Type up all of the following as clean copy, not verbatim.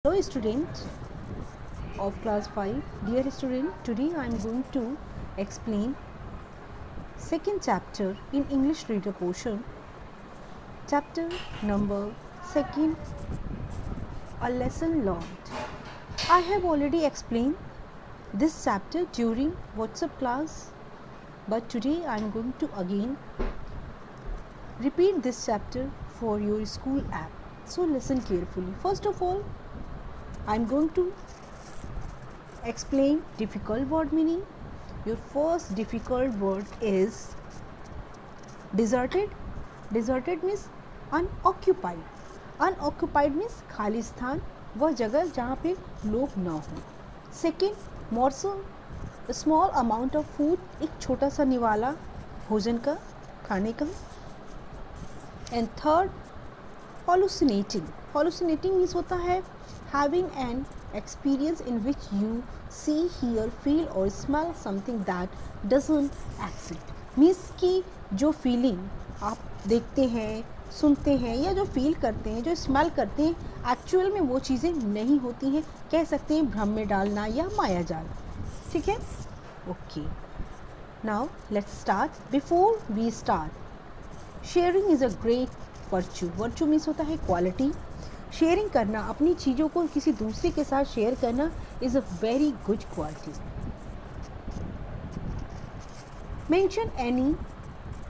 Hello student of class 5. Dear student, today I am going to explain second chapter in English reader portion. Chapter number 2, a lesson learned. I have already explained this chapter during WhatsApp class, but today I am going to again repeat this chapter for your school app. So listen carefully. First of all, I am going to explain difficult word meaning. Your first difficult word is deserted. Deserted means unoccupied. Unoccupied means खाली स्थान, वह जगह जहाँ पे लोग ना हो. Second morsel, small amount of food, एक छोटा सा निवाला भोजन का, खाने का. And third hallucinating. Hallucinating means होता है having an experience in which you see, hear, feel or smell something that doesn't exist. means कि जो feeling आप देखते हैं, सुनते हैं या जो फील करते हैं, जो स्मेल करते हैं, एक्चुअल में वो चीज़ें नहीं होती हैं. कह सकते हैं भ्रम में डालना या माया जाल. ठीक है. Okay, now let's start. Before we start, sharing is a great virtue. Virtue means होता है क्वालिटी. शेयरिंग करना, अपनी चीज़ों को किसी दूसरे के साथ शेयर करना is a very good quality. Mention any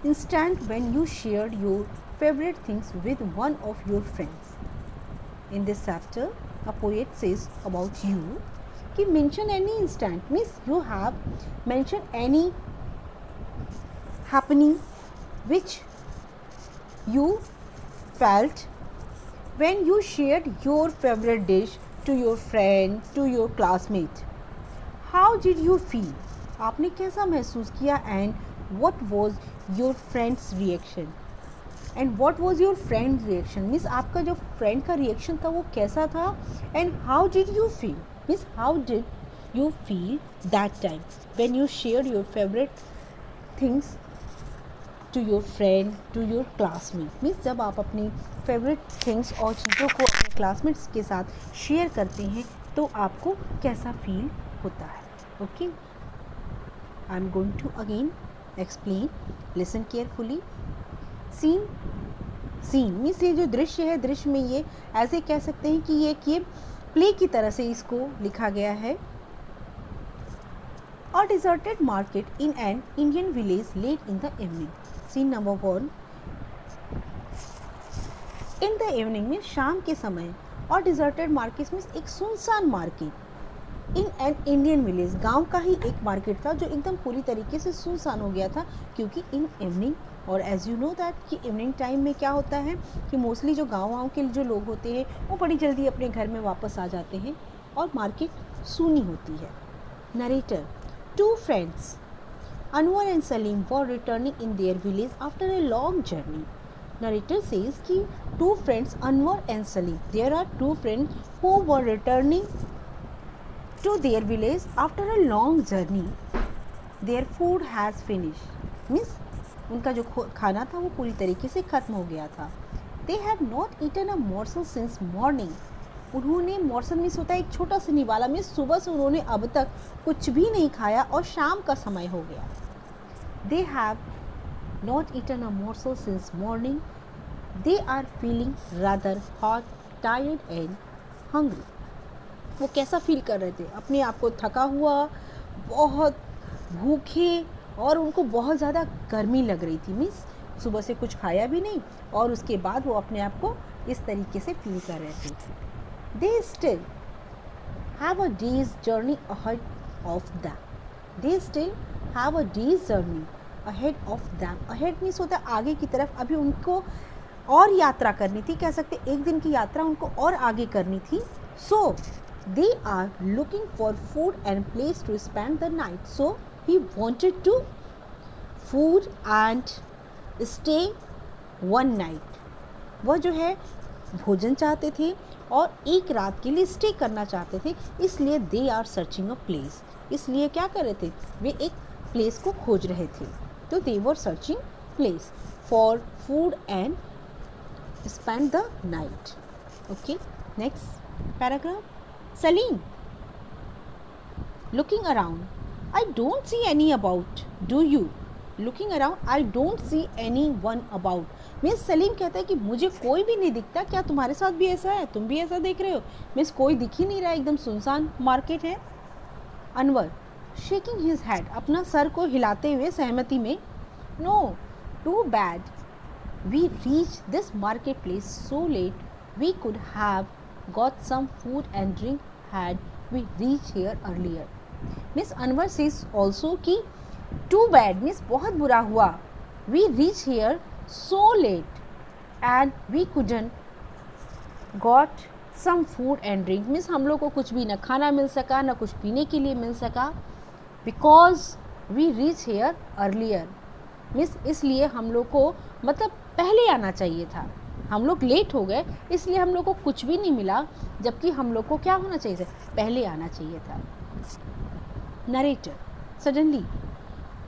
instant when you shared your favourite things with one of your friends. In this chapter a poet says about you कि mention any instant means you have mention any happening which you felt when you shared your favorite dish to your friend, to your classmate. How did you feel? आपने कैसा महसूस किया? And what was your friend's reaction? And what was your friend's reaction? Means आपका जो friend का reaction था वो कैसा था? And how did you feel? Means how did you feel that time when you shared your favorite things to your friend, to your classmate. Means जब आप अपनी फेवरेट थिंग्स और चीज़ों को अपने क्लासमेट्स के साथ शेयर करते हैं तो आपको कैसा फील होता है. Okay, I am going to again explain. Listen carefully. Scene. Scene means ये जो दृश्य है, दृश्य में ये ऐसे कह सकते हैं कि ये प्ले की तरह से इसको लिखा गया है. A deserted market in an Indian village late in the evening. Scene number 1. In the evening means शाम के समय, और deserted market means एक सुनसान market. In an Indian village, गांव का ही एक मार्केट था जो एकदम पूरी तरीके से सुनसान हो गया था क्योंकि in evening, और एज यू नो दैट कि इवनिंग टाइम में क्या होता है कि मोस्टली जो गाँव के जो लोग होते हैं वो बड़ी जल्दी अपने घर में वापस आ जाते हैं और मार्केट सूनी होती है. Narrator. Two friends, Anwar and Salim, were returning in their village after a long journey. Narrator says कि two friends, Anwar and Salim, there are two friends who were returning to their village after a long journey. Their food has finished. Means उनका जो खाना था वो पूरी तरीके से ख़त्म हो गया था. They have not eaten a morsel since morning. उन्होंने मॉर्सल मीन्स होता है एक छोटा सा निवाला में, सुबह से उन्होंने अब तक कुछ भी नहीं खाया और शाम का समय हो गया. They have not eaten a morsel since morning. They are feeling rather hot, tired and hungry. वो कैसा फील कर रहे थे? अपने आप को थका हुआ, बहुत भूखे और उनको बहुत ज़्यादा गर्मी लग रही थी. मीन्स सुबह से कुछ खाया भी नहीं और उसके बाद वो अपने आप को इस तरीके से फील कर रहे थे. They still have a day's journey ahead of them. They still have a day's journey ahead of them. Ahead means होता है आगे की तरफ. अभी उनको और यात्रा करनी थी, कह सकते एक दिन की यात्रा उनको और आगे करनी थी. So they are looking for food and place to spend the night. So he wanted to food and stay one night. वह जो है भोजन चाहते थे और एक रात के लिए स्टे करना चाहते थे, इसलिए they are searching a place. इसलिए क्या कर रहे थे? वे एक प्लेस को खोज रहे थे. तो they were searching place for food and spend the night. Okay, next. Paragraph. Salim, looking around, I don't see any about. Do you? Looking around, I don't see anyone about. Miss Salim कहता है कि मुझे कोई भी नहीं दिखता, क्या तुम्हारे साथ भी ऐसा है, तुम भी ऐसा देख रहे हो? मिस कोई दिख ही नहीं रहा, एकदम सुनसान मार्केट है. अनवर शेकिंग हिज हेड, अपना सर को हिलाते हुए सहमति में. No, too bad, we reach this market place so late, we could have got some food and drink had we reach here earlier. Miss Anwar says also कि टू बैड मीन्स बहुत बुरा हुआ, we reach here so late and we couldn't got some food and drink. Means हम लोग को कुछ भी ना खाना मिल सका, ना कुछ पीने के लिए मिल सका. Because we reach here earlier means इसलिए हम लोग को मतलब पहले आना चाहिए था, हम लोग लेट हो गए इसलिए हम लोग को कुछ भी नहीं मिला, जबकि हम लोग को क्या होना चाहिए था, पहले आना चाहिए था. Narrator suddenly,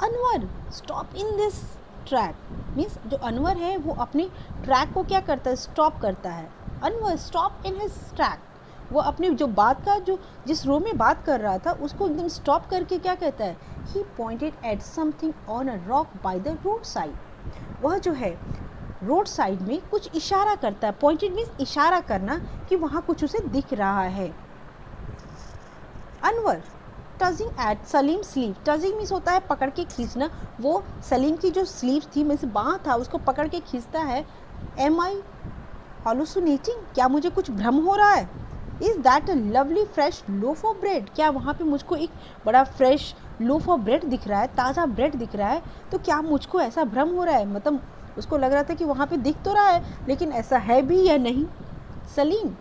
Anwar stop in this track. Means जो अनवर है वो अपने ट्रैक को क्या करता है, स्टॉप करता है. Anwar stop in his track, वो अपनी जो बात का जो जिस रो में बात कर रहा था उसको एकदम स्टॉप करके क्या कहता है, he pointed at something on a rock by the road side. वह जो है रोड साइड में कुछ इशारा करता है. पॉइंटेड मीन्स इशारा करना कि वहाँ कुछ उसे दिख रहा है. Anwar touching at Salim sleeve, touching means होता है पकड़ के खींचना. वो सलीम की जो स्लीव थी मीन्स बाँह था उसको पकड़ के खींचता है. एम आई हॉलुसिनेटिंग, क्या मुझे कुछ भ्रम हो रहा है? Is that a lovely fresh loaf of bread, क्या वहाँ पे मुझको एक बड़ा फ्रेश लोफ ऑफ ब्रेड दिख रहा है, ताज़ा ब्रेड दिख रहा है, तो क्या मुझको ऐसा भ्रम हो रहा है? मतलब उसको लग रहा था कि वहाँ पे दिख तो रहा है लेकिन ऐसा है भी या नहीं. सलीम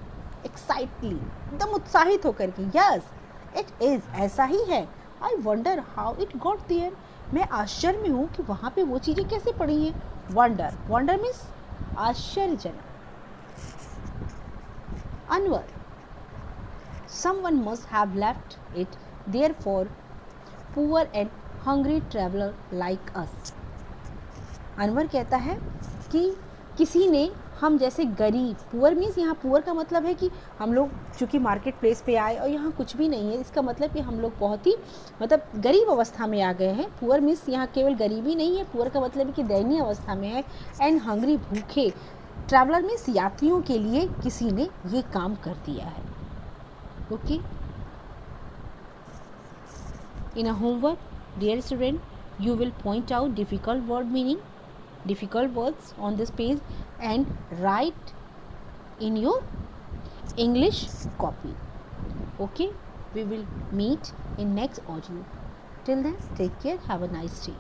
एक्साइटली, एकदम उत्साहित होकर के, यस इट इज़, ऐसा ही है. I wonder how it got there, मैं आश्चर्य में हूँ कि वहाँ पे वो चीज़ें कैसे पड़ी हैं. वंडर, वंडर मीन्स आश्चर्यजनक. Anwar, someone must have left it there for poor and hungry traveler like us. Anwar कहता है कि किसी ने हम जैसे गरीब, पुअर मीन्स यहाँ पुअर का मतलब है कि हम लोग चूँकि मार्केट प्लेस पे आए और यहाँ कुछ भी नहीं है, इसका मतलब कि हम लोग बहुत ही मतलब गरीब अवस्था में आ गए हैं. पुअर मीन्स यहाँ केवल गरीबी नहीं है, पुअर का मतलब है कि दयनीय अवस्था में है. एंड हंग्री, भूखे. ट्रैवलर मीन्स यात्रियों के लिए किसी ने ये काम कर दिया है. Okay. In a homework, dear student, you will point out difficult word meaning, difficult words on this page and write in your English copy. Okay. We will meet in next audio. Till then, take care. Have a nice day.